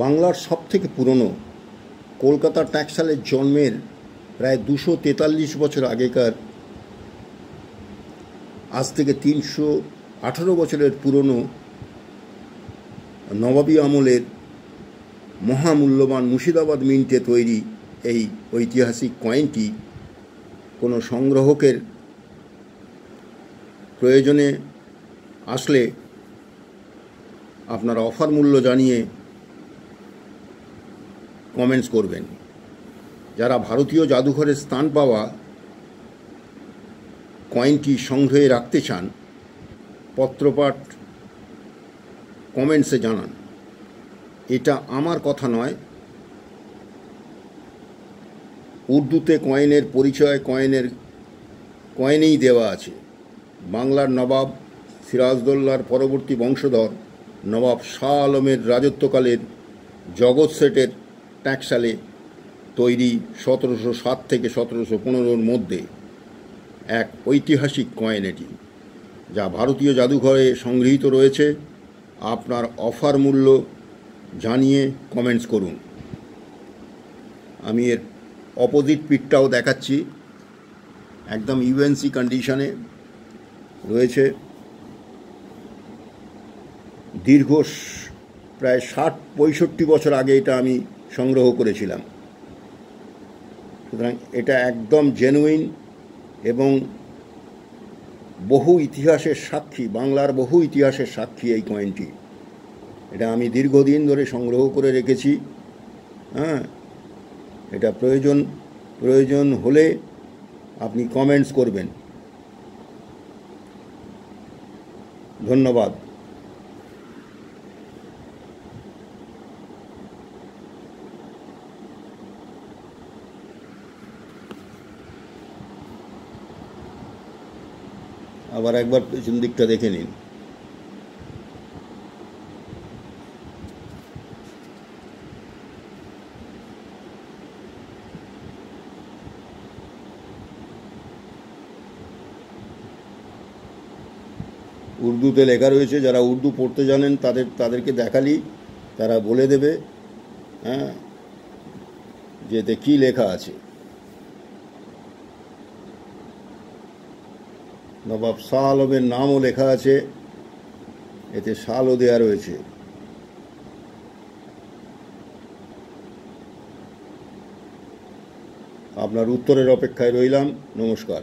বাংলার সবথেকে পুরনো কলকাতা ট্যাক্সালের জন্মের প্রায় 243 বছর আগেকার, আজ থেকে 318 বছরের পুরনো নবাবী আমলের মহামূল্যবান মুর্শিদাবাদ মিন্টে তৈরি এই ঐতিহাসিক কয়েনটি কোনো সংগ্রাহকের প্রয়োজনে আসলে আপনারা অফার মূল্য জানিয়ে কমেন্টস করবেন। যারা ভারতীয় জাদুঘরের স্থান পাওয়া কয়েনটি সংগ্রহে রাখতে চান, পত্রপাঠ কমেন্টসে জানান। এটা আমার কথা নয়, উর্দুতে কয়েনের পরিচয় কয়েনেই দেওয়া আছে। বাংলার নবাব সিরাজদৌল্লার পরবর্তী বংশধর নবাব শাহ আলমের রাজত্বকালের জগৎ সেটের ট্যাক্সালে তৈরি 1707 থেকে 1715 মধ্যে এক ঐতিহাসিক কয়েন এটি, যা ভারতীয় জাদুঘরে সংগৃহীত রয়েছে। আপনার অফার মূল্য জানিয়ে কমেন্টস করুন। আমি এর অপোজিট পিঠটাও দেখাচ্ছি, একদম ইউএনসি কন্ডিশনে রয়েছে। দীর্ঘ প্রায় 60-65 বছর আগে এটা আমি সংগ্রহ করেছিলাম। সুতরাং এটা একদম জেনুইন এবং বহু ইতিহাসের সাক্ষী, বাংলার বহু ইতিহাসের সাক্ষী এই কয়েনটি। এটা আমি দীর্ঘদিন ধরে সংগ্রহ করে রেখেছি। এটা প্রয়োজন হলে আপনি কমেন্টস করবেন। ধন্যবাদ। আবার একবার পেছন দিকটা দেখে নিন। উর্দুতে লেখা রয়েছে, যারা উর্দু পড়তে জানেন তাদেরকে দেখালি তারা বলে দেবে যে এতে কী লেখা আছে। নবাব শাহ আলমের নামও লেখা আছে, এতে সালও দেয়া রয়েছে। আপনার উত্তরের অপেক্ষায় রইলাম। নমস্কার।